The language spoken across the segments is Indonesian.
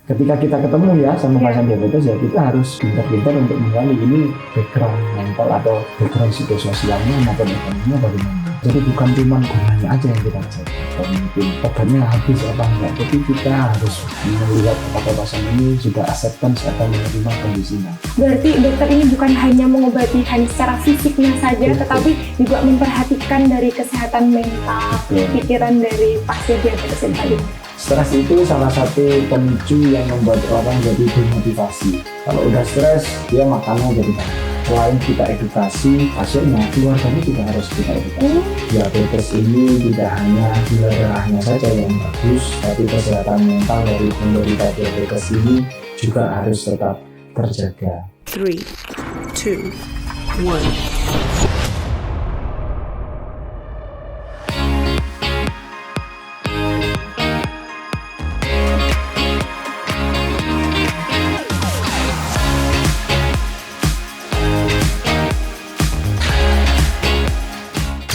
ketika kita ketemu ya sama pasien diabetes ya kita harus pintar-pintar untuk menggali ini background mental atau background psikososialnya maupun ekonominya bagaimana. Jadi bukan cuma gunanya aja yang kita cek atau mungkin obatnya habis apa enggak, tapi kita harus melihat apakah pasien ini sudah acceptance atau menerima kondisinya. Berarti dokter ini bukan hanya mengobati hanya secara fisiknya saja, tetapi juga memperhatikan dari kesehatan mental, pikiran dari pasien diabetes tadi. Stres itu salah satu pemicu yang membuat orang jadi demotivasi. Kalau udah stres, dia makannya jadi banyak. Selain kita edukasi pasiennya, keluarganya juga harus kita edukasi. Diabetes ini tidak hanya gula darahnya saja yang bagus, tapi kesehatan mental dari penderita diabetes ini juga harus tetap terjaga. 3, 2, 1.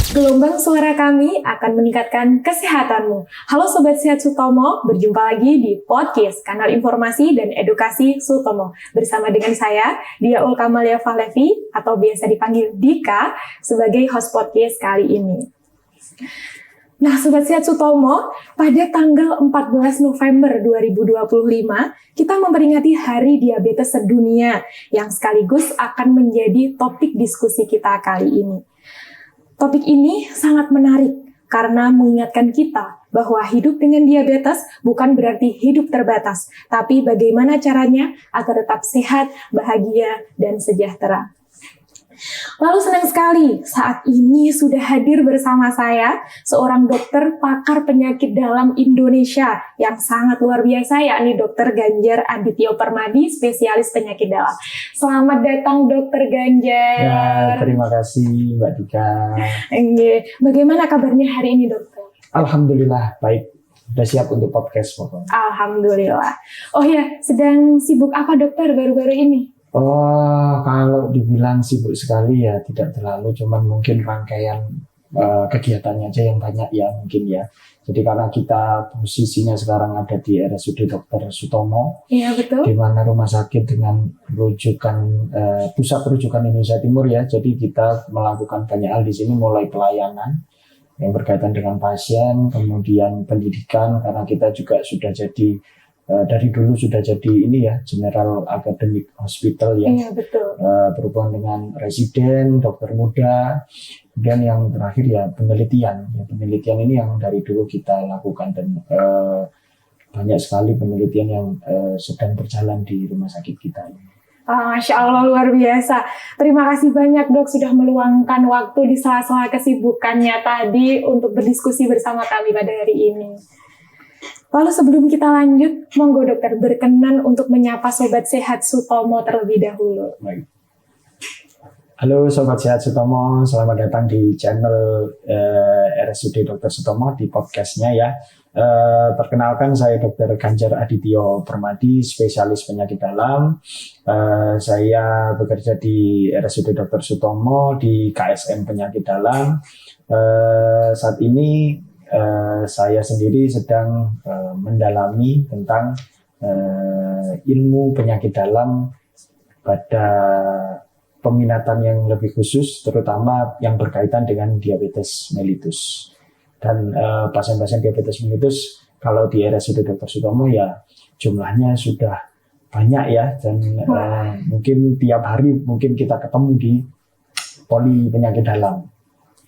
Gelombang suara kami akan meningkatkan kesehatanmu. Halo Sobat Sehat Sutomo, berjumpa lagi di podcast Kanal Informasi dan Edukasi Sutomo. Bersama dengan saya, Dia Ulkamalia Fahlevi, atau biasa dipanggil Dika, sebagai host podcast kali ini. Nah, Sobat Sehat Sutomo, pada tanggal 14 November 2025, kita memperingati Hari Diabetes Sedunia, yang sekaligus akan menjadi topik diskusi kita kali ini. Topik ini sangat menarik karena mengingatkan kita bahwa hidup dengan diabetes bukan berarti hidup terbatas, tapi bagaimana caranya agar tetap sehat, bahagia, dan sejahtera. Lalu senang sekali saat ini sudah hadir bersama saya seorang dokter pakar penyakit dalam Indonesia yang sangat luar biasa, yakni Dr. Ganjar Adityo Permadi, spesialis penyakit dalam. Selamat datang Dr. Ganjar. Ya, terima kasih Mbak Dika. Bagaimana kabarnya hari ini dokter? Alhamdulillah baik. Sudah siap untuk podcast pokoknya. Alhamdulillah. Oh ya, sedang sibuk apa dokter baru-baru ini? Oh, kalau dibilang sibuk sekali ya tidak terlalu, cuman mungkin rangkaian kegiatannya aja yang banyak ya mungkin ya. Jadi karena kita posisinya sekarang ada di RSUD Dr. Sutomo, iya betul, di mana rumah sakit dengan rujukan pusat rujukan Indonesia Timur ya. Jadi kita melakukan banyak hal di sini, mulai pelayanan yang berkaitan dengan pasien, kemudian pendidikan karena kita juga sudah jadi dari dulu sudah jadi ini ya General Academic Hospital ya, iya, betul. Berhubungan dengan residen, dokter muda, kemudian yang terakhir ya penelitian. Ya, penelitian ini yang dari dulu kita lakukan dan banyak sekali penelitian yang sedang berjalan di rumah sakit kita ini. Masya Allah, luar biasa. Terima kasih banyak dok sudah meluangkan waktu di sela-sela kesibukannya tadi untuk berdiskusi bersama kami pada hari ini. Lalu sebelum kita lanjut, monggo dokter berkenan untuk menyapa Sobat Sehat Sutomo terlebih dahulu. Baik. Halo Sobat Sehat Sutomo, selamat datang di channel RSUD Dr. Sutomo di podcastnya ya. Perkenalkan saya Dr. Ganjar Adityo Permadi, spesialis penyakit dalam. Saya bekerja di RSUD Dr. Sutomo di KSM Penyakit Dalam. Saat ini saya sendiri sedang mendalami tentang ilmu penyakit dalam pada peminatan yang lebih khusus, terutama yang berkaitan dengan diabetes mellitus. Dan pasien-pasien diabetes mellitus kalau di RSUD Dr. Sutomo ya jumlahnya sudah banyak ya, dan mungkin tiap hari mungkin kita ketemu di poli penyakit dalam.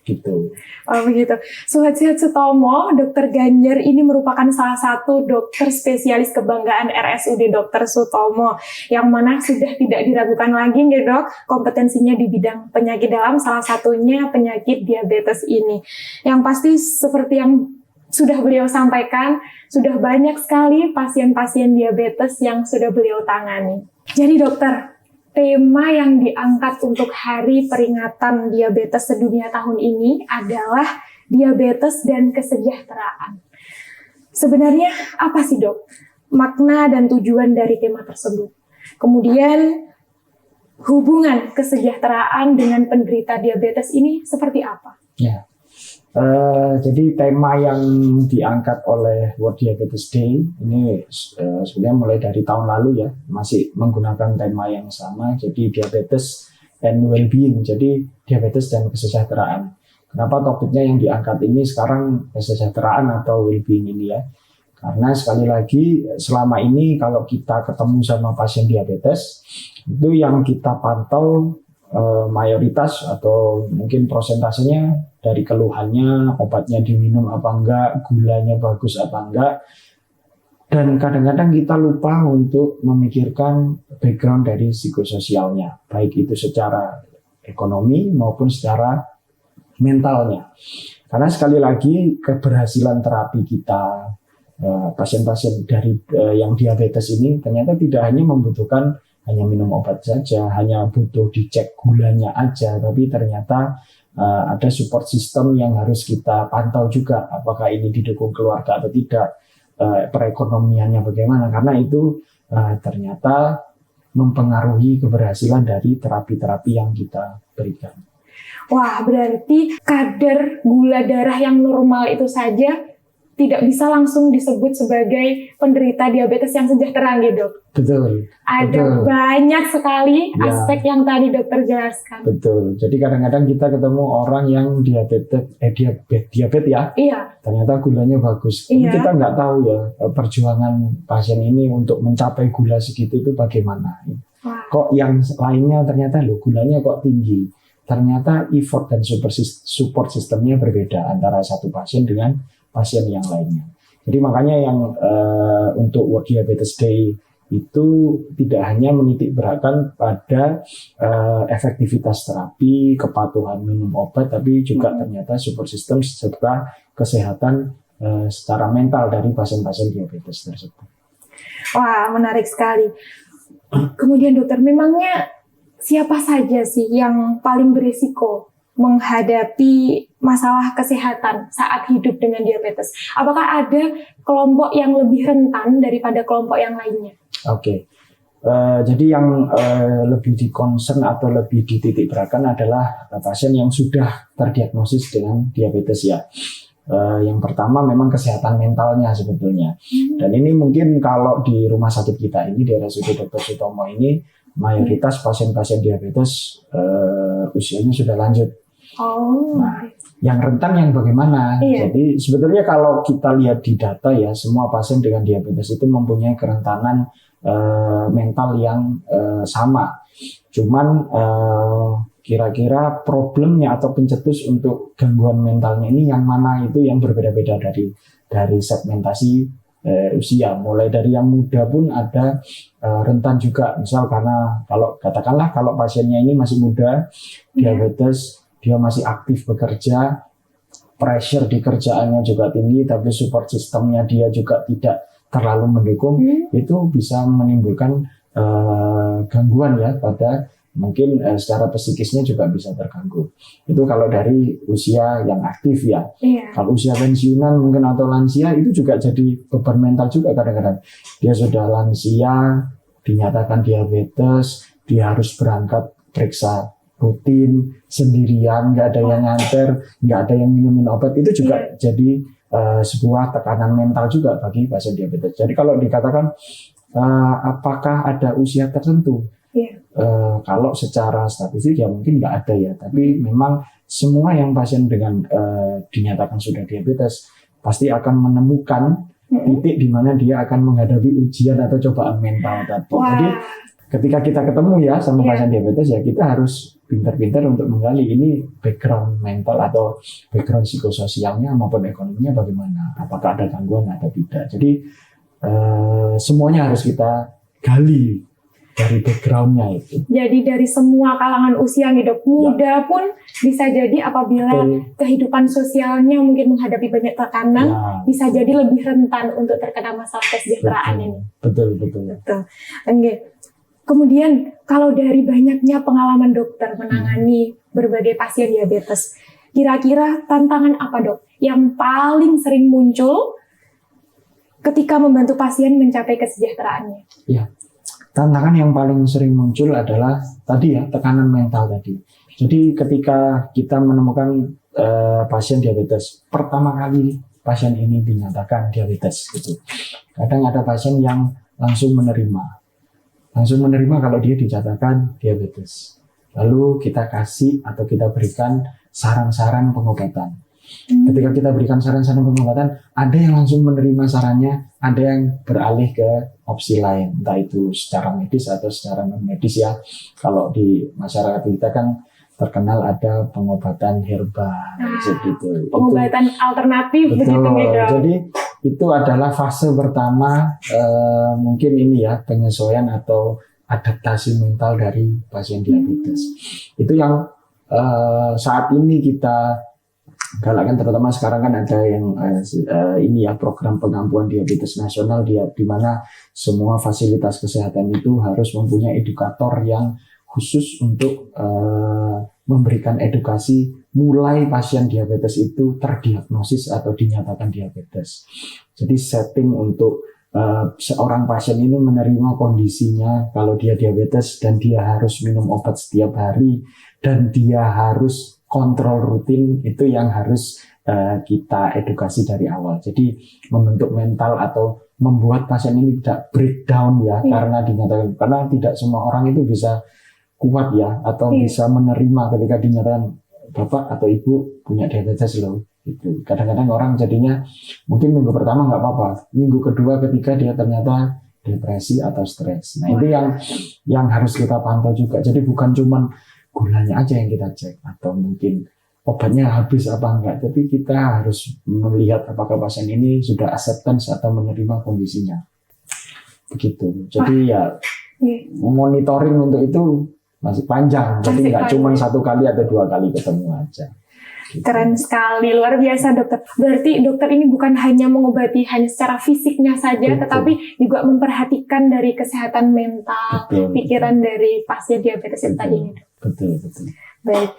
Gitu. Oh begitu. Sobat Sehat Sutomo, Dr. Ganjar ini merupakan salah satu dokter spesialis kebanggaan RSUD Dr. Sutomo, yang mana sudah tidak diragukan lagi ya dok, kompetensinya di bidang penyakit dalam, salah satunya penyakit diabetes ini. Yang pasti seperti yang sudah beliau sampaikan, sudah banyak sekali pasien-pasien diabetes yang sudah beliau tangani. Jadi dokter, tema yang diangkat untuk Hari Peringatan Diabetes Sedunia tahun ini adalah diabetes dan kesejahteraan. Sebenarnya apa sih dok makna dan tujuan dari tema tersebut? Kemudian hubungan kesejahteraan dengan penderita diabetes ini seperti apa? Ya, Jadi tema yang diangkat oleh World Diabetes Day ini sebenarnya mulai dari tahun lalu ya, masih menggunakan tema yang sama. Jadi diabetes and well-being, jadi diabetes dan kesejahteraan. Kenapa topiknya yang diangkat ini sekarang kesejahteraan atau well-being ini ya? Karena sekali lagi selama ini kalau kita ketemu sama pasien diabetes, itu yang kita pantau mayoritas atau mungkin prosentasenya dari keluhannya, obatnya diminum apa enggak, gulanya bagus apa enggak. Dan kadang-kadang kita lupa untuk memikirkan background dari psikososialnya, baik itu secara ekonomi maupun secara mentalnya. Karena sekali lagi keberhasilan terapi kita, pasien-pasien dari yang diabetes ini ternyata tidak hanya membutuhkan hanya minum obat saja, hanya butuh dicek gulanya aja, tapi ternyata ada support system yang harus kita pantau juga, apakah ini didukung keluarga atau tidak, perekonomiannya bagaimana, karena itu ternyata mempengaruhi keberhasilan dari terapi-terapi yang kita berikan. Wah, berarti kadar gula darah yang normal itu saja tidak bisa langsung disebut sebagai penderita diabetes yang sejahtera gitu, Dok. Betul. Ada banyak sekali aspek yang tadi dokter jelaskan. Betul. Jadi kadang-kadang kita ketemu orang yang diabetes ya. Iya. Ternyata gulanya bagus. Iya. Kita nggak tahu ya perjuangan pasien ini untuk mencapai gula segitu itu bagaimana. Wah. Kok yang lainnya ternyata gulanya kok tinggi. Ternyata effort dan support sistemnya berbeda antara satu pasien dengan pasien yang lainnya. Jadi makanya yang untuk World Diabetes Day itu tidak hanya menitik beratkan pada efektivitas terapi, kepatuhan minum obat, tapi juga ternyata support system serta kesehatan secara mental dari pasien-pasien diabetes tersebut. Wah, menarik sekali. Kemudian dokter, memangnya siapa saja sih yang paling berisiko menghadapi masalah kesehatan saat hidup dengan diabetes? Apakah ada kelompok yang lebih rentan daripada kelompok yang lainnya? Oke. Jadi yang lebih di-concern atau lebih dititik beratkan adalah pasien yang sudah terdiagnosis dengan diabetes ya. Yang pertama memang kesehatan mentalnya sebetulnya. Dan ini mungkin kalau di rumah sakit kita ini, di RSUD Dr. Sutomo ini, mayoritas pasien-pasien diabetes usianya sudah lanjut. Oh. Nah, yang rentan yang bagaimana? Iya. Jadi sebetulnya kalau kita lihat di data ya, semua pasien dengan diabetes itu mempunyai kerentanan mental yang sama. Cuman kira-kira problemnya atau pencetus untuk gangguan mentalnya ini yang mana, itu yang berbeda-beda dari segmentasi usia. Mulai dari yang muda pun ada rentan juga. Misal karena katakanlah kalau pasiennya ini masih muda, diabetes, dia masih aktif bekerja, pressure di kerjaannya juga tinggi, tapi support sistemnya dia juga tidak terlalu mendukung, itu bisa menimbulkan gangguan ya pada mungkin secara psikisnya juga bisa terganggu. Itu kalau dari usia yang aktif ya. Iya. Kalau usia pensiunan mungkin atau lansia itu juga jadi beban mental juga kadang-kadang. Dia sudah lansia, dinyatakan diabetes, dia harus berangkat periksa rutin sendirian, nggak ada yang nganter, nggak ada yang minumin obat, itu juga jadi sebuah tekanan mental juga bagi pasien diabetes. Jadi kalau dikatakan apakah ada usia tertentu, kalau secara statistik ya mungkin nggak ada ya, tapi memang semua yang pasien dengan dinyatakan sudah diabetes pasti akan menemukan titik di mana dia akan menghadapi ujian atau cobaan mental tadi. Jadi ketika kita ketemu ya sama pasien diabetes ya kita harus pintar-pintar untuk menggali ini background mental atau background psikososialnya maupun ekonominya bagaimana, apakah ada gangguan atau tidak. Jadi semuanya harus kita gali dari backgroundnya itu. Jadi dari semua kalangan usia nih Dok, muda pun bisa jadi apabila kehidupan sosialnya mungkin menghadapi banyak tekanan, bisa jadi lebih rentan untuk terkena masalah kesejahteraan ini. Betul. Oke. Kemudian kalau dari banyaknya pengalaman dokter menangani berbagai pasien diabetes, kira-kira tantangan apa Dok yang paling sering muncul ketika membantu pasien mencapai kesejahteraannya? Ya. Tantangan yang paling sering muncul adalah tadi ya, tekanan mental tadi. Jadi ketika kita menemukan pasien diabetes, pertama kali pasien ini dinyatakan diabetes gitu. Kadang ada pasien yang langsung menerima kalau dia dinyatakan diabetes. Lalu kita kasih atau kita berikan saran-saran pengobatan. Ketika kita berikan saran-saran pengobatan, ada yang langsung menerima sarannya, ada yang beralih ke opsi lain, entah itu secara medis atau secara non medis ya. Kalau di masyarakat kita kan terkenal ada pengobatan herbal, gitu. Pengobatan alternatif betul. begitu nih dok. Jadi itu adalah fase pertama, mungkin ini ya, penyesuaian atau adaptasi mental dari pasien diabetes. Itu yang saat ini kita galakkan, terutama sekarang kan ada yang ini ya, program pengampuan diabetes nasional di mana semua fasilitas kesehatan itu harus mempunyai edukator yang khusus untuk memberikan edukasi mulai pasien diabetes itu terdiagnosis atau dinyatakan diabetes. Jadi setting untuk seorang pasien ini menerima kondisinya kalau dia diabetes dan dia harus minum obat setiap hari dan dia harus kontrol rutin, itu yang harus kita edukasi dari awal. Jadi membentuk mental atau membuat pasien ini tidak breakdown ya, karena dinyatakan, karena tidak semua orang itu bisa kuat ya atau bisa menerima ketika dinyatakan bapak atau ibu punya diabetes loh. Gitu. Kadang-kadang orang jadinya mungkin minggu pertama nggak apa-apa, minggu kedua ketiga dia ternyata depresi atau stres. Nah itu yang harus kita pantau juga. Jadi bukan cuman gulanya aja yang kita cek atau mungkin obatnya habis apa enggak, tapi kita harus melihat apakah pasien ini sudah acceptance atau menerima kondisinya. Begitu. Jadi ya monitoring untuk itu masih panjang. Jadi nggak cuma 1 kali atau 2 kali ketemu aja. Gitu. Keren sekali, luar biasa dokter. Berarti dokter ini bukan hanya mengobati hanya secara fisiknya saja, betul, tetapi juga memperhatikan dari kesehatan mental, betul, pikiran dari pasien diabetes itu tadi. Betul. Baik,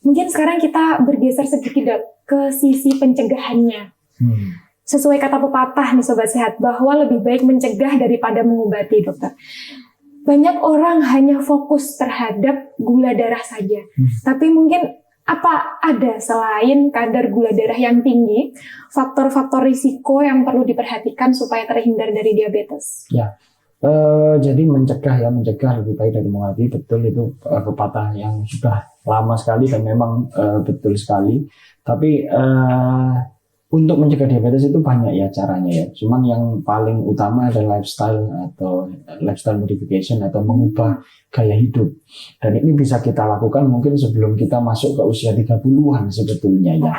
mungkin sekarang kita bergeser sedikit dok ke sisi pencegahannya. Sesuai kata pepatah nih Sobat Sehat, bahwa lebih baik mencegah daripada mengobati dokter. Banyak orang hanya fokus terhadap gula darah saja, tapi mungkin apa ada selain kadar gula darah yang tinggi, faktor-faktor risiko yang perlu diperhatikan supaya terhindar dari diabetes? Ya, jadi mencegah lebih baik dari mengobati, betul itu pepatah yang sudah lama sekali dan memang betul sekali. Tapi untuk mencegah diabetes itu banyak ya caranya ya. Cuman yang paling utama adalah lifestyle atau lifestyle modification atau mengubah gaya hidup. Dan ini bisa kita lakukan mungkin sebelum kita masuk ke usia 30-an sebetulnya ya.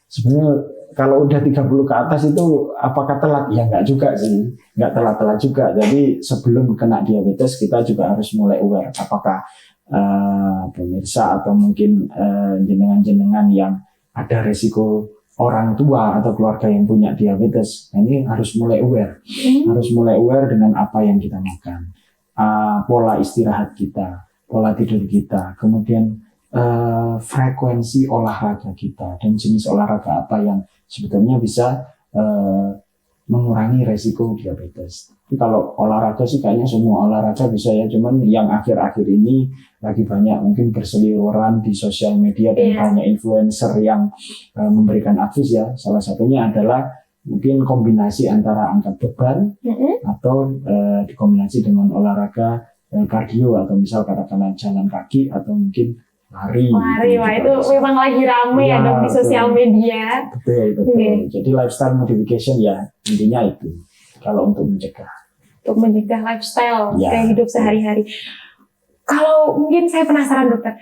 Sebenarnya kalau udah 30 ke atas itu apakah telat? Ya enggak juga sih. Enggak telat-telat juga. Jadi sebelum kena diabetes kita juga harus mulai aware apakah pemirsa atau mungkin jenengan-jenengan yang ada resiko orang tua atau keluarga yang punya diabetes. Nah, ini harus mulai aware. Harus mulai aware dengan apa yang kita makan. Pola istirahat kita, pola tidur kita, kemudian frekuensi olahraga kita dan jenis olahraga apa yang sebetulnya bisa mengurangi resiko diabetes. Tapi kalau olahraga sih kayaknya semua olahraga bisa ya, cuman yang akhir-akhir ini lagi banyak mungkin berseliweran di sosial media dan banyak influencer yang memberikan advice ya. Salah satunya adalah mungkin kombinasi antara angkat beban atau dikombinasi dengan olahraga kardio atau misal katakanlah jalan kaki atau mungkin lari. Wah itu memang lagi rame ya dok di sosial media. Betul. Jadi lifestyle modification ya intinya itu. Kalau untuk mencegah. Untuk mencegah lifestyle gaya hidup sehari-hari. Kalau mungkin saya penasaran dokter.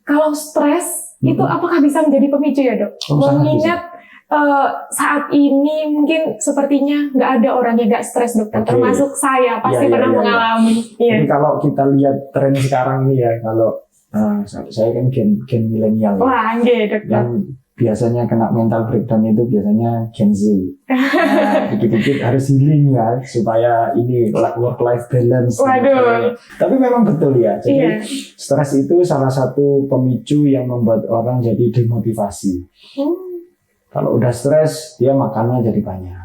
Kalau stres itu apakah bisa menjadi pemicu ya dok? Mengingat saat ini mungkin sepertinya nggak ada orang yang nggak stres dokter. Termasuk saya pasti pernah mengalami. Jadi kalau kita lihat tren sekarang ini ya, kalau saya kan gen milenial. Wah, dokter. Yang biasanya kena mental breakdown itu biasanya Gen Z. Dikit-dikit harus healing ya supaya ini work-life balance. Waduh. Tapi memang betul ya. Jadi stres itu salah satu pemicu yang membuat orang jadi demotivasi. Kalau udah stres, dia makannya jadi banyak.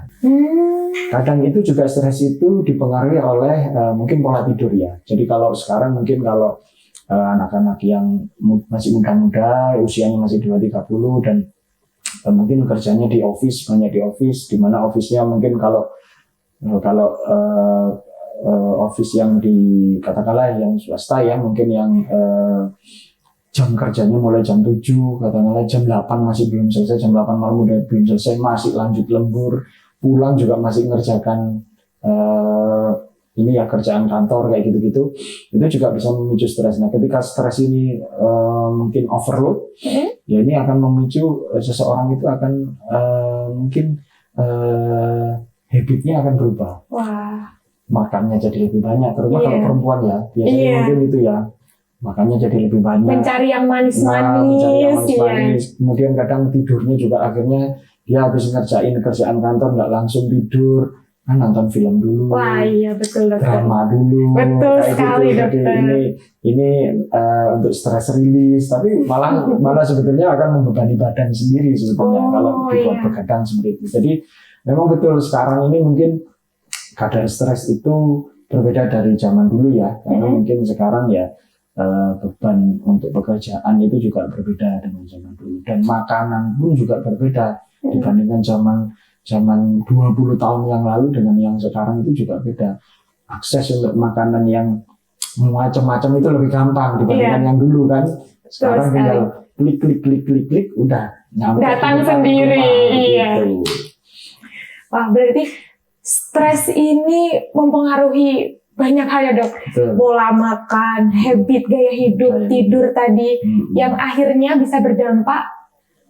Kadang itu juga stres itu dipengaruhi oleh mungkin pola tidur ya. Jadi kalau sekarang mungkin kalau anak-anak yang masih muda-muda, usianya masih 2-30 dan mungkin kerjanya di office, banyak di office, di mana office-nya mungkin kalau office yang di katakanlah yang swasta ya, mungkin yang jam kerjanya mulai jam 7, katakanlah jam 8 masih belum selesai, jam 8 malam udah belum selesai, masih lanjut lembur, pulang juga masih ngerjakan ini ya kerjaan kantor kayak gitu-gitu, itu juga bisa memicu stres. Nah, ketika stres ini mungkin overload, ya ini akan memicu seseorang itu akan mungkin habitnya akan berubah. Wah. Makannya jadi lebih banyak, terutama Iya. kalau perempuan ya, biasanya Iya. mungkin itu ya, makannya jadi lebih banyak. Mencari yang Mencari manis-manis, yang ya. manis-manis. Kemudian kadang tidurnya juga akhirnya dia habis ngerjain kerjaan kantor nggak langsung tidur, kan nonton film dulu, Wah, iya betul dokter. drama dulu, Betul kayak sekali, gitu. Jadi dokter. ini untuk stress release, tapi malah sebetulnya akan membebani badan sendiri sebetulnya Oh, kalau dibuat iya. begadang seperti itu. Jadi memang betul sekarang ini mungkin kadar stres itu berbeda dari zaman dulu ya, karena mungkin sekarang ya beban untuk pekerjaan itu juga berbeda dengan zaman dulu, dan makanan pun juga berbeda dibandingkan zaman 20 tahun yang lalu dengan yang sekarang itu juga beda. Akses untuk makanan yang macam-macam itu lebih gampang dibandingkan yang dulu kan. Sekarang sekali. tinggal klik udah nyampe Datang di depan sendiri, rumah, iya. gitu. Wah, berarti stres ini mempengaruhi banyak hal ya dok. Betul. Pola makan, habit, gaya hidup, Gaya tidur tadi, Mm-mm. yang akhirnya bisa berdampak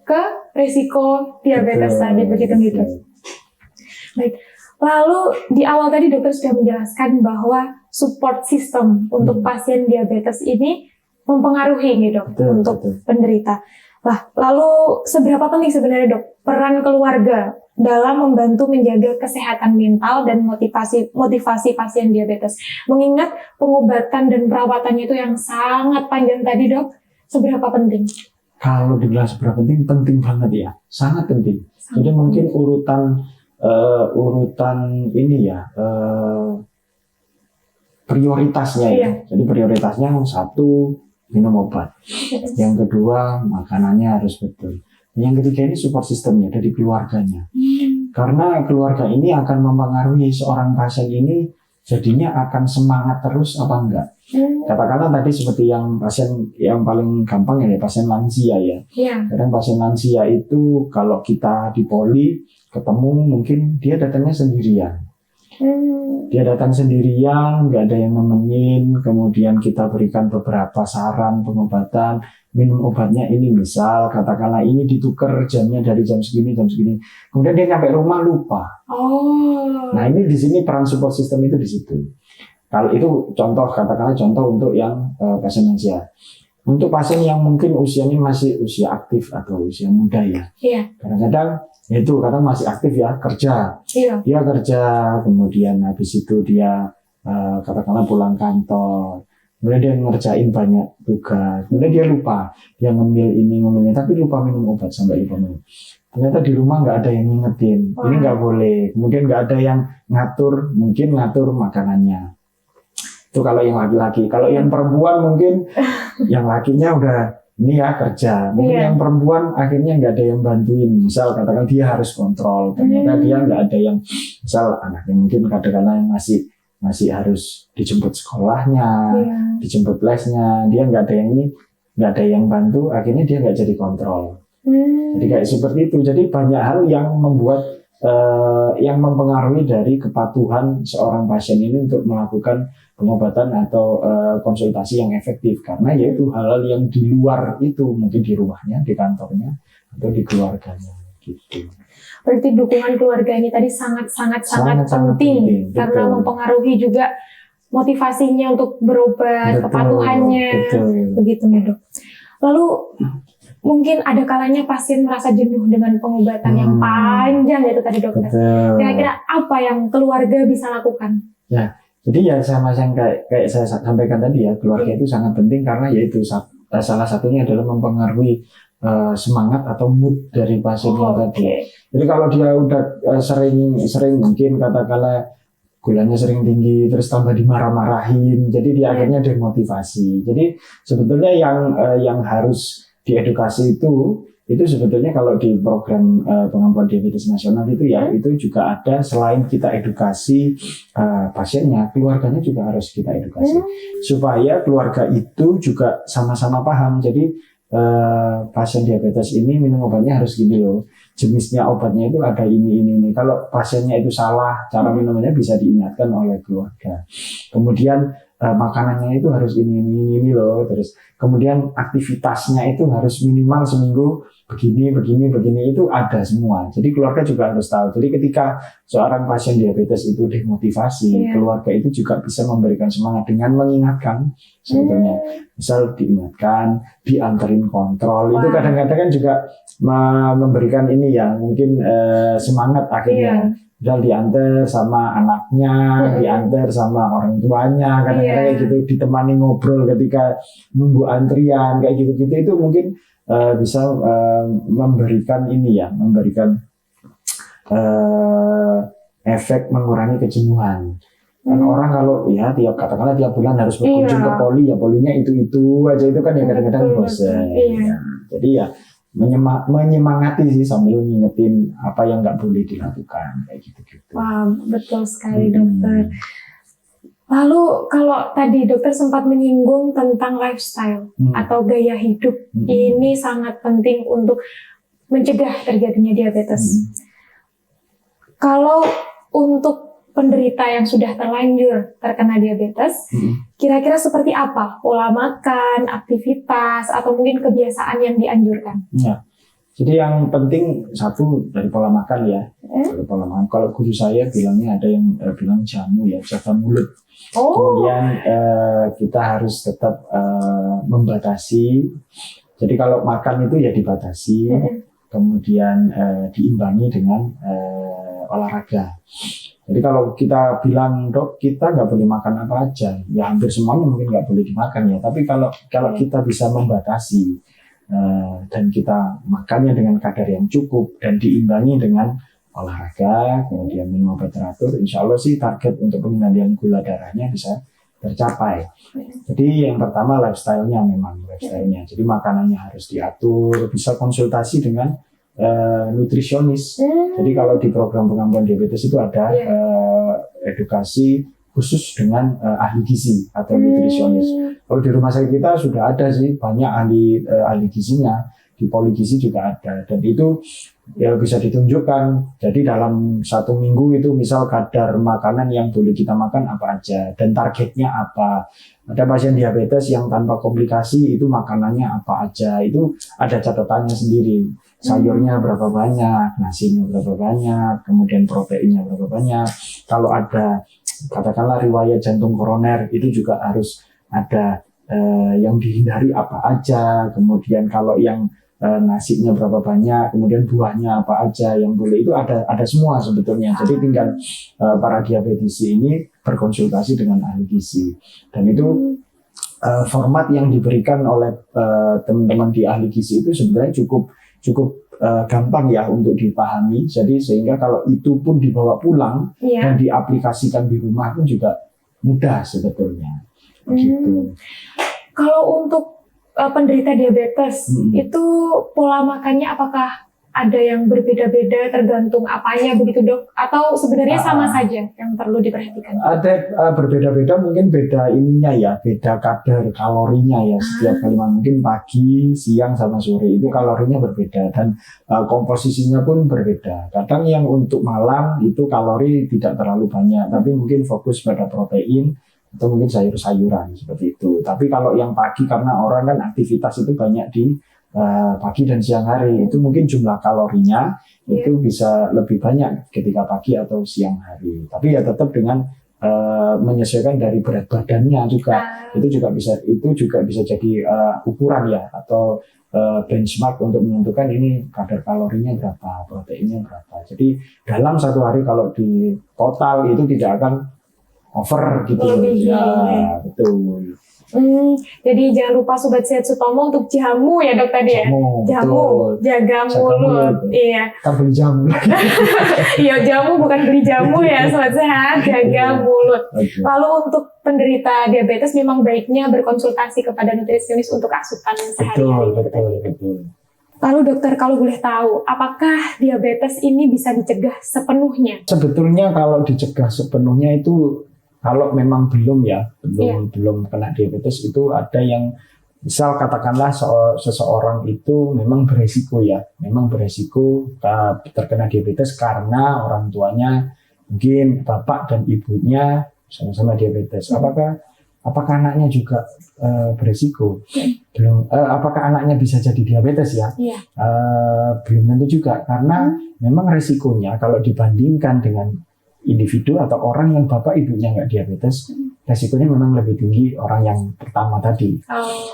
ke risiko diabetes Betul, tadi, begitu gitu. betul. Baik. Lalu di awal tadi dokter sudah menjelaskan bahwa support system untuk pasien diabetes ini mempengaruhi nih dok Betul, untuk betul. penderita. Wah, lalu seberapa penting sebenarnya dok peran keluarga dalam membantu menjaga kesehatan mental dan motivasi pasien diabetes? Mengingat pengobatan dan perawatannya itu yang sangat panjang tadi dok, seberapa penting? Kalau dibilang seberapa penting, penting banget ya, sangat penting. Jadi mungkin urutan ini ya prioritasnya ya. Iya. Jadi prioritasnya satu minum obat, yang kedua makanannya harus betul, yang ketiga ini support sistemnya dari keluarganya. Karena keluarga ini akan mempengaruhi seorang pasien ini jadinya akan semangat terus apa enggak. Katakanlah tadi seperti yang pasien yang paling gampang ya pasien lansia ya. Iya. Kadang pasien lansia itu kalau kita di poli ketemu mungkin dia datangnya sendirian. Dia datang sendirian, nggak ada yang nemenin, kemudian kita berikan beberapa saran pengobatan, minum obatnya ini misal, katakanlah ini ditukar jamnya dari jam segini, kemudian dia sampai rumah lupa. Oh. Nah ini di sini peran support system itu di situ. Kalau itu katakanlah contoh untuk yang pasien lansia. Untuk pasien yang mungkin usianya masih usia aktif atau usia muda ya, Iya. kadang-kadang kadang masih aktif ya kerja. Iya. Dia kerja, kemudian habis itu dia katakanlah pulang kantor, kemudian dia ngerjain banyak tugas, kemudian dia lupa, dia ngemil ini, tapi lupa minum obat sampai lupa minum. Ternyata di rumah nggak ada yang ngingetin, ini nggak boleh. Kemudian nggak ada yang ngatur, mungkin ngatur makanannya. Itu kalau yang laki-laki. Kalau yang perempuan mungkin yang lakinya udah ini ya kerja. Mungkin Iya. yang perempuan akhirnya nggak ada yang bantuin. Misal katakan dia harus kontrol. Ternyata dia nggak ada yang, misal anaknya mungkin kadang-kadang masih harus dijemput sekolahnya, Iya. dijemput lesnya. Dia nggak ada yang ini, nggak ada yang bantu. Akhirnya dia nggak jadi kontrol. Jadi kayak seperti itu. Jadi banyak hal yang membuat yang mempengaruhi dari kepatuhan seorang pasien ini untuk melakukan pengobatan atau konsultasi yang efektif, karena yaitu hal-hal yang di luar itu, mungkin di rumahnya, di kantornya, atau di keluarganya gitu. Berarti dukungan keluarga ini tadi sangat Sangat penting, penting, karena betul. mempengaruhi juga motivasinya untuk berobat, kepatuhannya, betul. begitu nih dok. Lalu mungkin ada kalanya pasien merasa jenuh dengan pengobatan yang panjang itu tadi dokter. Betul. Kira-kira apa yang keluarga bisa lakukan? Jadi ya sama yang kayak saya sampaikan tadi ya, keluarga itu sangat penting karena yaitu salah satunya adalah mempengaruhi semangat atau mood dari pasiennya tadi. Oke. Jadi kalau dia udah sering mungkin katakanlah gulanya sering tinggi, terus tambah dimarah-marahin, jadi dia akhirnya demotivasi. Jadi sebetulnya yang harus diedukasi itu sebetulnya kalau di program pengampunan diabetes nasional itu ya, itu juga ada selain kita edukasi pasiennya, keluarganya juga harus kita edukasi supaya keluarga itu juga sama-sama paham. Jadi pasien diabetes ini minum obatnya harus gini loh, jenisnya obatnya itu ada ini. Kalau pasiennya itu salah cara minumnya bisa diingatkan oleh keluarga. Kemudian makanannya itu harus ini loh, terus kemudian aktivitasnya itu harus minimal seminggu begini itu ada semua. Jadi keluarga juga harus tahu. Jadi ketika seorang pasien diabetes itu demotivasi, keluarga itu juga bisa memberikan semangat dengan mengingatkan sebetulnya. Misal diingatkan, dianterin kontrol, itu kadang-kadang kan juga memberikan ini ya, mungkin semangat akhirnya. Dan diantar sama anaknya, diantar sama orang tuanya, kadang-kadang kayak gitu, ditemani ngobrol ketika nunggu antrian, kayak gitu-gitu, itu mungkin bisa memberikan ini ya, memberikan efek mengurangi kejenuhan. Kan orang kalau ya katakanlah tiap bulan harus berkunjung ke poli, ya polinya itu aja, itu kan ya kadang-kadang bosan. Ya. Jadi ya menyemangati sih sambil ngingetin apa yang nggak boleh dilakukan kayak gitu-gitu. Wah, betul sekali dokter. Lalu kalau tadi dokter sempat menyinggung tentang lifestyle atau gaya hidup, ini sangat penting untuk mencegah terjadinya diabetes. Kalau untuk penderita yang sudah terlanjur terkena diabetes, kira-kira seperti apa pola makan, aktivitas, atau mungkin kebiasaan yang dianjurkan? Ya. Jadi yang penting satu dari pola makan ya. Dari pola makan. Kalau guru saya bilangnya ada yang bilang jamu ya, jaga mulut. Kemudian kita harus tetap membatasi. Jadi kalau makan itu ya dibatasi, kemudian diimbangi dengan olahraga. Jadi kalau kita bilang dok kita nggak boleh makan apa aja, ya hampir semuanya mungkin nggak boleh dimakan ya. Tapi kalau kita bisa membatasi dan kita makannya dengan kadar yang cukup dan diimbangi dengan olahraga, kemudian minum obat teratur, insya Allah sih target untuk pengendalian gula darahnya bisa tercapai. Jadi yang pertama lifestyle-nya. Jadi makanannya harus diatur, bisa konsultasi dengan nutrisionis. Jadi kalau di program pengampunan diabetes itu ada edukasi khusus dengan ahli gizi atau nutrisionis. Kalau di rumah sakit kita sudah ada sih banyak ahli gizinya, di Poligizi juga ada, dan itu ya bisa ditunjukkan. Jadi dalam 1 minggu itu misal kadar makanan yang boleh kita makan apa aja dan targetnya apa. Ada pasien diabetes yang tanpa komplikasi itu makanannya apa aja, itu ada catatannya sendiri. Sayurnya berapa banyak, nasinya berapa banyak, kemudian proteinnya berapa banyak. Kalau ada katakanlah riwayat jantung koroner, itu juga harus ada yang dihindari apa aja. Kemudian kalau yang nasinya berapa banyak, kemudian buahnya apa aja yang boleh, itu ada semua sebetulnya. Jadi tinggal para diabetisi ini berkonsultasi dengan ahli gizi, dan itu format yang diberikan oleh teman-teman di ahli gizi itu sebenarnya cukup gampang ya untuk dipahami. Jadi sehingga kalau itu pun dibawa pulang dan diaplikasikan di rumah pun juga mudah sebetulnya. Begitu. Kalau untuk penderita diabetes itu pola makannya apakah ada yang berbeda-beda tergantung apanya begitu dok? Atau sebenarnya sama saja yang perlu diperhatikan? Ada berbeda-beda, mungkin beda ininya ya, beda kadar kalorinya ya setiap kali makan. Mungkin pagi, siang sama sore itu kalorinya berbeda dan komposisinya pun berbeda. Kadang yang untuk malam itu kalori tidak terlalu banyak, tapi mungkin fokus pada protein atau mungkin sayur-sayuran seperti itu. Tapi kalau yang pagi, karena orang kan aktivitas itu banyak di pagi dan siang hari, itu mungkin jumlah kalorinya itu bisa lebih banyak ketika pagi atau siang hari. Tapi ya tetap dengan menyesuaikan dari berat badannya juga. Itu juga bisa jadi ukuran ya, atau benchmark untuk menentukan ini kadar kalorinya berapa, proteinnya berapa. Jadi dalam 1 hari kalau di total itu tidak akan over gitu. Ya, betul. Jadi jangan lupa Sobat Sehat Sutomo untuk jamu ya dok tadi ya. Jamu, jaga mulut. Iya. Kita beli jamu. Iya jamu bukan beli jamu ya Sobat Sehat, jaga mulut. Okay. Lalu untuk penderita diabetes memang baiknya berkonsultasi kepada nutrisionis untuk asupan sehari-hari. Betul. Lalu dokter kalau boleh tahu, apakah diabetes ini bisa dicegah sepenuhnya? Sebetulnya kalau dicegah sepenuhnya itu kalau memang belum kena diabetes itu ada yang misal katakanlah seseorang itu memang beresiko terkena diabetes karena orang tuanya mungkin bapak dan ibunya sama-sama diabetes. Apakah anaknya juga beresiko? Belum. Apakah anaknya bisa jadi diabetes ya? Belum tentu juga karena memang resikonya kalau dibandingkan dengan individu atau orang yang bapak ibunya nggak diabetes, resikonya memang lebih tinggi orang yang pertama tadi.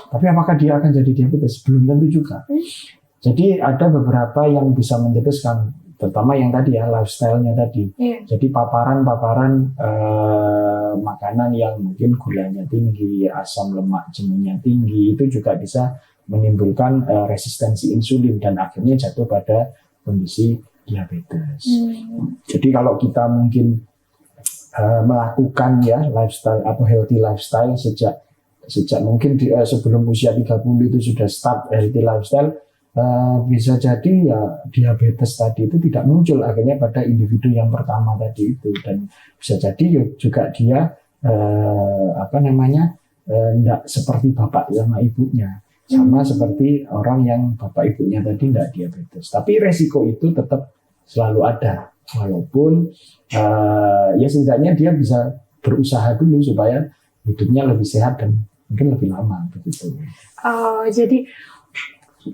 Tapi apakah dia akan jadi diabetes? Belum tentu juga. Jadi ada beberapa yang bisa mencetuskan, terutama yang tadi ya lifestyle-nya tadi. Jadi paparan makanan yang mungkin gulanya tinggi, asam lemak jenuhnya tinggi, itu juga bisa menimbulkan resistensi insulin dan akhirnya jatuh pada kondisi diabetes. Jadi kalau kita mungkin melakukan ya lifestyle atau healthy lifestyle sejak mungkin sebelum usia 30 itu sudah start healthy lifestyle, bisa jadi ya diabetes tadi itu tidak muncul akhirnya pada individu yang pertama tadi itu, dan bisa jadi juga dia tidak seperti bapak sama ibunya. Sama seperti orang yang bapak ibunya tadi tidak diabetes. Tapi resiko itu tetap selalu ada. Walaupun ya setidaknya dia bisa berusaha dulu supaya hidupnya lebih sehat dan mungkin lebih lama. Begitu. Jadi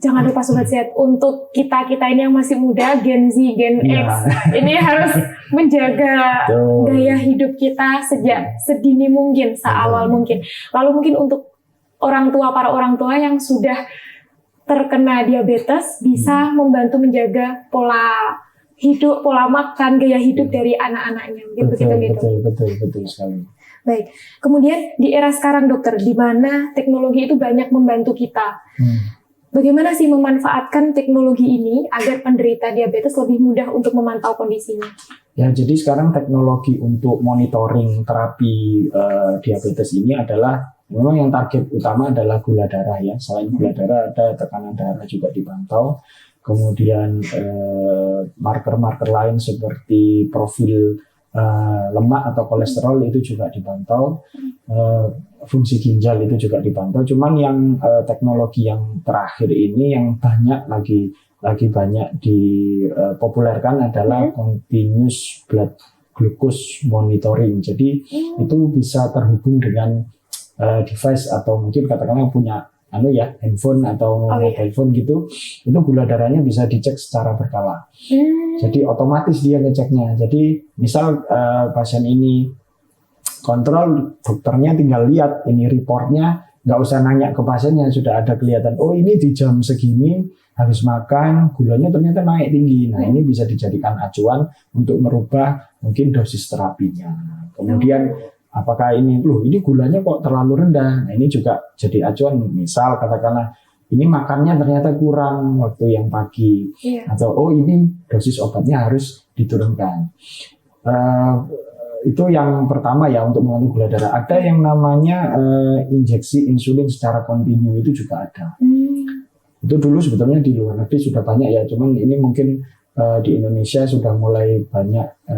jangan lupa Sobat Sehat, untuk kita-kita ini yang masih muda, Gen Z, Gen X, ini harus menjaga gaya hidup kita sejak sedini mungkin, seawal mungkin. Lalu mungkin untuk para orang tua yang sudah terkena diabetes bisa membantu menjaga pola hidup, pola makan, gaya hidup dari anak-anaknya. Betul sekali. Baik. Kemudian di era sekarang dokter, di mana teknologi itu banyak membantu kita. Bagaimana sih memanfaatkan teknologi ini agar penderita diabetes lebih mudah untuk memantau kondisinya? Ya, jadi sekarang teknologi untuk monitoring terapi diabetes ini adalah memang yang target utama adalah gula darah ya. Selain gula darah ada tekanan darah juga dipantau. Kemudian marker-marker lain seperti profil lemak atau kolesterol itu juga dipantau. Fungsi ginjal itu juga dipantau. Cuman yang teknologi yang terakhir ini yang lagi banyak dipopulerkan adalah continuous blood glucose monitoring. Jadi itu bisa terhubung dengan device atau mungkin katakanlah punya handphone atau mobile phone gitu, itu gula darahnya bisa dicek secara berkala. Jadi otomatis dia ngeceknya. Jadi misal pasien ini kontrol, dokternya tinggal lihat ini reportnya, nggak usah nanya ke pasiennya, sudah ada kelihatan, oh ini di jam segini habis makan gulanya ternyata naik tinggi. Nah ini bisa dijadikan acuan untuk merubah mungkin dosis terapinya. Kemudian apakah ini gulanya kok terlalu rendah? Nah ini juga jadi acuan. Misal katakanlah ini makannya ternyata kurang waktu yang pagi, atau ini dosis obatnya harus diturunkan. Itu yang pertama ya untuk mengurangi gula darah. Ada yang namanya injeksi insulin secara kontinu, itu juga ada. Itu dulu sebetulnya di luar negeri sudah banyak ya, cuman ini mungkin di Indonesia sudah mulai banyak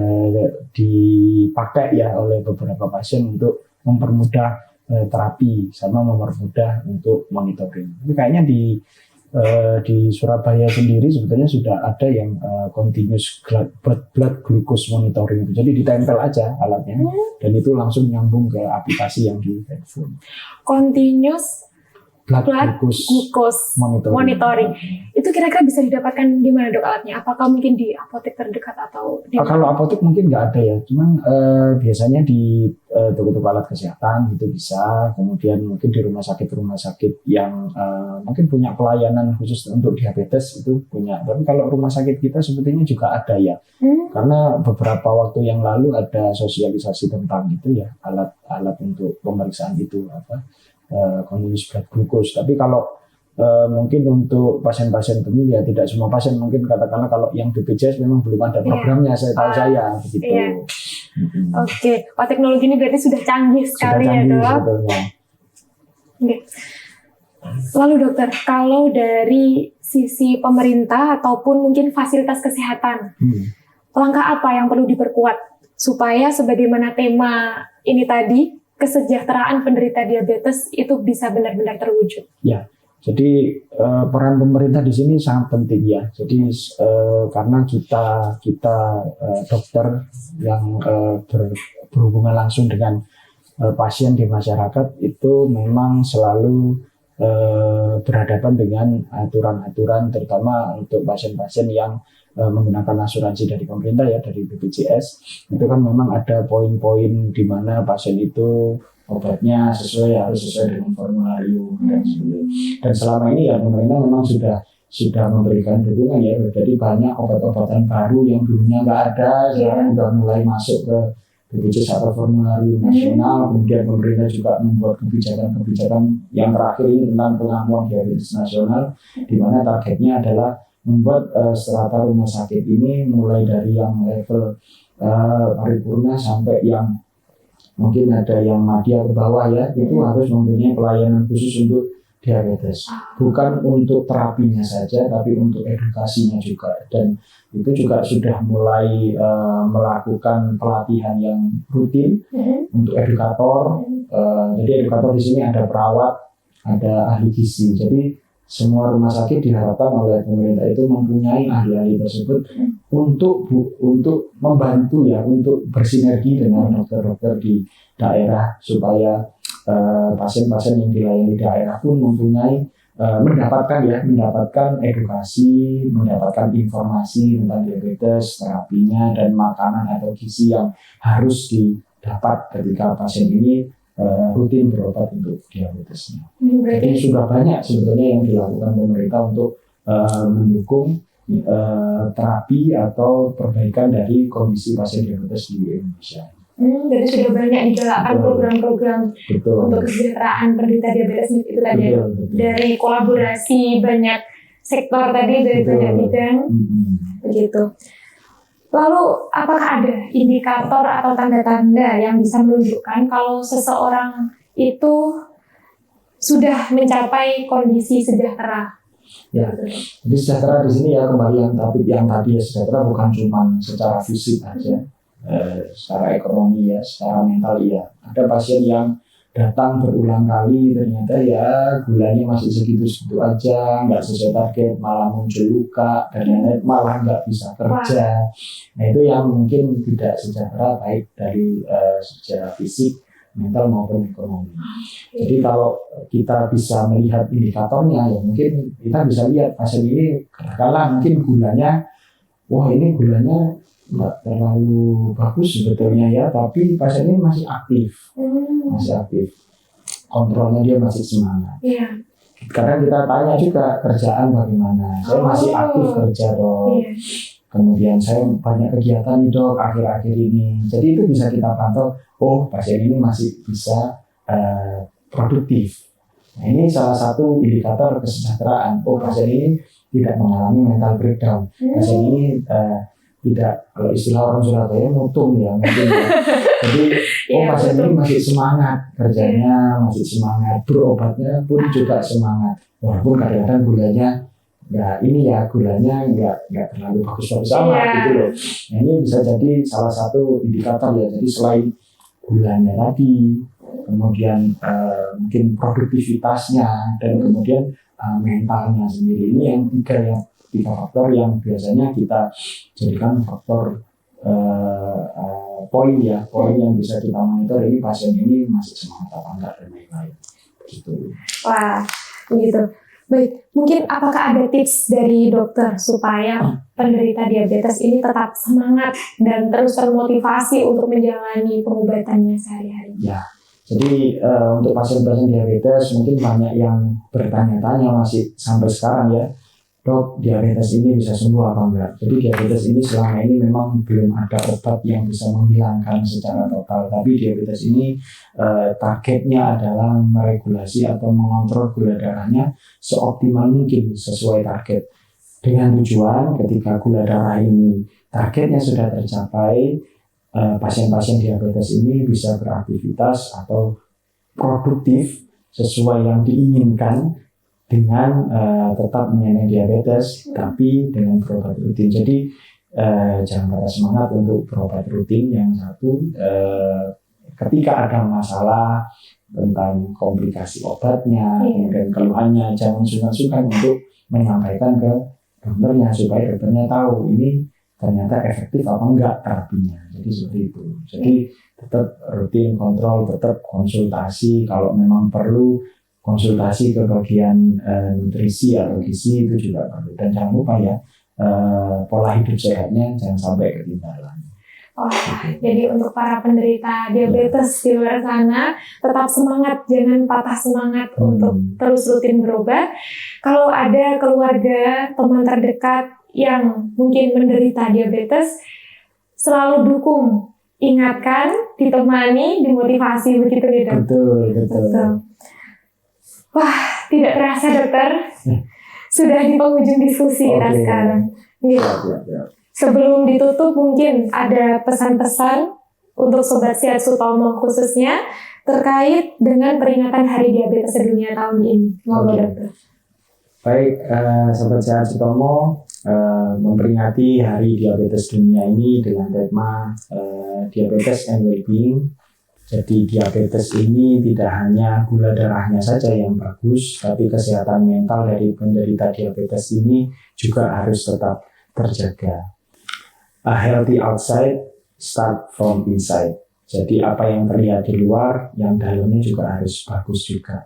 dipakai ya oleh beberapa pasien untuk mempermudah terapi sama mempermudah untuk monitoring. Tapi kayaknya di Surabaya sendiri sebetulnya sudah ada yang continuous blood glucose monitoring itu. Jadi ditempel aja alatnya dan itu langsung nyambung ke aplikasi yang di handphone. Continuous blood glucose monitoring. Itu kira-kira bisa didapatkan di mana dok alatnya? Apakah mungkin di apotek terdekat atau di kalau apotek mungkin nggak ada ya, cuman biasanya di toko-toko alat kesehatan itu bisa. Kemudian mungkin di rumah sakit yang mungkin punya pelayanan khusus untuk diabetes itu punya. Tapi kalau rumah sakit kita sebetulnya juga ada ya, karena beberapa waktu yang lalu ada sosialisasi tentang itu ya, alat untuk pemeriksaan itu kondisi blood glucose. Tapi kalau mungkin untuk pasien-pasien ini ya tidak semua pasien, mungkin katakanlah kalau yang BPJS memang belum ada programnya, saya tahu saya begitu. Iya. Oke, wah teknologi ini berarti sudah canggih sekali ya dok. Sebetulnya. Oke. Lalu dokter, kalau dari sisi pemerintah ataupun mungkin fasilitas kesehatan, langkah apa yang perlu diperkuat supaya sebagaimana tema ini tadi, kesejahteraan penderita diabetes itu bisa benar-benar terwujud? Ya. Jadi peran pemerintah di sini sangat penting ya. Jadi karena kita dokter yang berhubungan langsung dengan pasien di masyarakat itu memang selalu berhadapan dengan aturan-aturan, terutama untuk pasien-pasien yang menggunakan asuransi dari pemerintah ya, dari BPJS. Itu kan memang ada poin-poin di mana pasien itu obatnya harus sesuai dengan formularium dan sebagainya. Dan selama ini ya pemerintah memang sudah memberikan dukungan ya. Jadi banyak obat-obatan baru yang dulunya nggak ada sekarang sudah mulai masuk ke BPJS atau formularium nasional. Kemudian pemerintah juga membuat kebijakan-kebijakan yang terakhir ini tentang pengakuan diabetes nasional, di mana targetnya adalah membuat strata rumah sakit ini mulai dari yang level paripurna sampai yang mungkin ada yang madya ke bawah ya, itu harus mempunyai pelayanan khusus untuk diabetes. Bukan untuk terapinya saja, tapi untuk edukasinya juga. Dan itu juga sudah mulai melakukan pelatihan yang rutin untuk edukator. Jadi edukator di sini ada perawat, ada ahli gizi. Jadi semua rumah sakit diharapkan oleh pemerintah itu mempunyai ahli-ahli tersebut untuk membantu ya, untuk bersinergi dengan dokter-dokter di daerah supaya pasien-pasien yang dilayani di daerah pun mempunyai mendapatkan edukasi, mendapatkan informasi tentang diabetes, terapinya, dan makanan atau gizi yang harus didapat ketika pasien ini rutin berobat untuk diabetesnya. Jadi sudah banyak sebetulnya yang dilakukan pemerintah untuk mendukung terapi atau perbaikan dari kondisi pasien diabetes di Indonesia. Jadi sudah banyak digalakkan program-program untuk kesejahteraan penderita diabetes itu tadi, dari kolaborasi banyak sektor tadi, dari banyak bidang, begitu. Lalu, apakah ada indikator atau tanda-tanda yang bisa menunjukkan kalau seseorang itu sudah mencapai kondisi sejahtera? Ya, jadi sejahtera di sini ya kembali yang tadi ya, sejahtera bukan cuma secara fisik aja, secara ekonomi ya, secara mental ya. Ada pasien yang datang berulang kali ternyata ya gulanya masih segitu-segitu aja, nggak sesuai target, malah muncul luka dan lain-lain, malah nggak bisa kerja. Nah itu yang mungkin tidak sejahtera baik dari secara fisik, mental maupun ekonomi. Jadi kalau kita bisa melihat indikatornya ya mungkin kita bisa lihat pasien ini katakanlah mungkin gulanya, wah ini gulanya nggak terlalu bagus sebetulnya ya, tapi pasien ini masih aktif, kontrolnya dia masih semangat. Karena kita tanya juga kerjaan bagaimana, saya masih aktif kerja dok, kemudian saya banyak kegiatan nih dok akhir-akhir ini, jadi itu bisa kita pantau, oh pasien ini masih bisa produktif. Nah ini salah satu indikator kesejahteraan, oh pasien ini tidak mengalami mental breakdown, pasien ini tidak, kalau istilah orang Surabaya mutung ya mungkin ya. Jadi pasien ini masih semangat kerjanya, masih semangat berobatnya pun juga semangat, walaupun kadang-kadang gulanya gulanya nggak terlalu bagus-bagus amat gitu loh. Nah ini bisa jadi salah satu indikator ya. Jadi selain gulanya tadi, kemudian mungkin produktivitasnya dan kemudian mentalnya sendiri, ini yang tiga faktor yang biasanya kita jadikan faktor poin yang bisa kita monitor, ini pasien ini masih semangat apa enggak dan lain-lain gitu. Wah, begitu. Baik, mungkin apakah ada tips dari dokter supaya penderita diabetes ini tetap semangat dan terus termotivasi untuk menjalani pengobatannya sehari-hari? Ya, jadi untuk pasien-pasien diabetes mungkin banyak yang bertanya-tanya masih sampai sekarang ya. dok diabetes ini bisa sembuh apa enggak. Jadi diabetes ini selama ini memang belum ada obat yang bisa menghilangkan secara total, tapi diabetes ini targetnya adalah meregulasi atau mengontrol gula darahnya seoptimal mungkin sesuai target, dengan tujuan ketika gula darah ini targetnya sudah tercapai, pasien-pasien diabetes ini bisa beraktivitas atau produktif sesuai yang diinginkan dengan tetap menyandang diabetes tapi dengan berobat rutin. Jadi jangan patah semangat untuk berobat rutin. Yang satu, ketika ada masalah tentang komplikasi obatnya, kemudian keluhannya, jangan sungkan-sungkan untuk menyampaikan ke dokternya supaya dokternya tahu ini ternyata efektif apa enggak terapinya. Jadi seperti itu. Jadi tetap rutin kontrol, tetap konsultasi kalau memang perlu, konsultasi ke bagian nutrisi atau gizi itu juga perlu. Dan jangan lupa ya, pola hidup sehatnya jangan sampai ketinggalan. Jadi untuk para penderita diabetes di luar sana, tetap semangat, jangan patah semangat untuk terus rutin berobat. Kalau ada keluarga, teman terdekat yang mungkin menderita diabetes, selalu dukung, ingatkan, ditemani, dimotivasi, begitu ya dok? Betul. Wah, tidak terasa dokter, sudah di penghujung diskusi kita sekarang. Sebelum ditutup mungkin ada pesan-pesan untuk Sobat Sehat Sutomo khususnya terkait dengan peringatan Hari Diabetes Sedunia tahun ini. Monggo dokter. Baik, Sobat Sehat Sutomo, memperingati Hari Diabetes Dunia ini dengan tema Diabetes and Wellbeing. Jadi diabetes ini tidak hanya gula darahnya saja yang bagus, tapi kesehatan mental dari penderita diabetes ini juga harus tetap terjaga. A healthy outside start from inside. Jadi apa yang terlihat di luar, yang dalamnya juga harus bagus juga.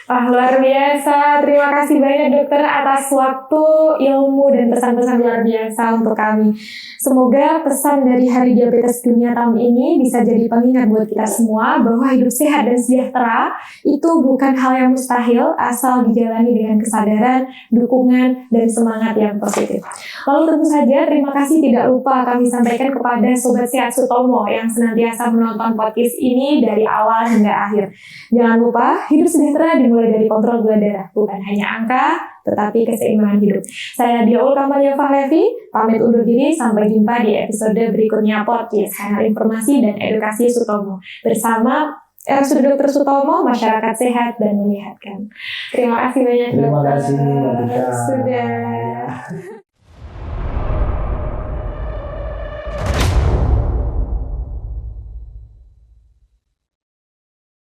Luar biasa, terima kasih banyak dokter atas waktu, ilmu, dan pesan-pesan luar biasa untuk kami. Semoga pesan dari Hari Diabetes Dunia tahun ini bisa jadi pengingat buat kita semua bahwa hidup sehat dan sejahtera itu bukan hal yang mustahil asal dijalani dengan kesadaran, dukungan, dan semangat yang positif. Lalu tentu saja terima kasih tidak lupa kami sampaikan kepada Sobat Sehat Sutomo yang senantiasa menonton podcast ini dari awal hingga akhir. Jangan lupa hidup sejahtera dimulai dari kontrol gula darah, bukan hanya angka, tetapi keseimbangan hidup. Saya Dia Ulkamalya Fahlevi, pamit undur diri, sampai jumpa di episode berikutnya podcast Kanal Informasi dan Edukasi Sutomo bersama RSUD Dr. Sutomo, masyarakat sehat dan menyehatkan. Terima kasih banyak dokter. Terima kasih Mbak Dika. Sudah.